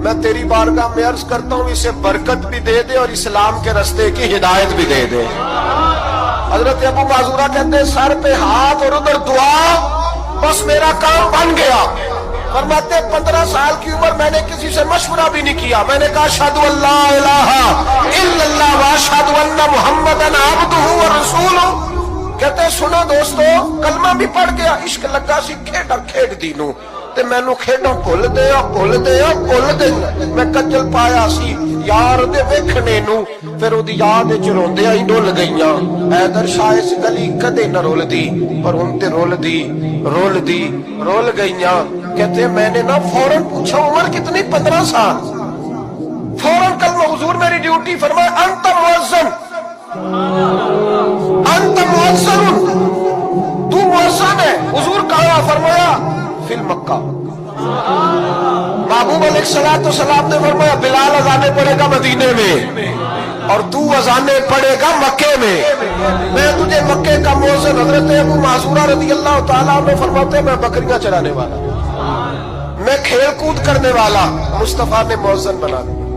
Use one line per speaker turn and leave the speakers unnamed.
میں تیری بارگاہ میں عرض کرتا ہوں اسے برکت بھی دے دے اور اسلام کے رستے کی ہدایت بھی دے دے۔ حضرت ابو معذورہ کہتے ہیں سر پہ ہاتھ اور ادھر دعا، بس میرا کام بن گیا۔ فرماتے 15 سال کی عمر میں نے کسی سے مشورہ بھی نہیں کیا، میں نے کہا اشہد ان لا الہ الا اللہ واشہد ان محمدا عبدہ ورسولہ۔ کہتے ہیں سنو دوستو، کلمہ بھی پڑھ گیا، عشق لگا سی کھیڈا کھیڈ دی نو تے مینوں کھیڈاں بھول دے میں کجل پایا سی یار دے ویکھنے نو، پھر اودی یاد وچ روندیاں ہی ڈول گئیاں۔ حیدر شاہ اس گلی کدے نہ رول دی پر ہن تے رول گئیاں۔ کہتے ہیں میں نے نا فوراً پوچھا عمر کتنی؟ 15 سال۔ فوراً کلمہ حضور میری ڈیوٹی، فرمایا انت مؤذن، انت مؤذن، تو مؤذن ہے۔ حضور کہا؟ فرمایا فی مکہ۔ محبوب علیہ السلام نے فرمایا بلال اذانیں پڑھے گا مدینے میں اور تو اذانیں پڑھے گا مکے میں، میں تجھے مکے کا مؤذن۔ حضرت ابو معذورہ رضی اللہ تعالیٰ عنہ فرماتے ہیں میں بکریاں چرانے والا، میں کھیل کود کرنے والا، مصطفیٰ نے مؤذن بنا دیا۔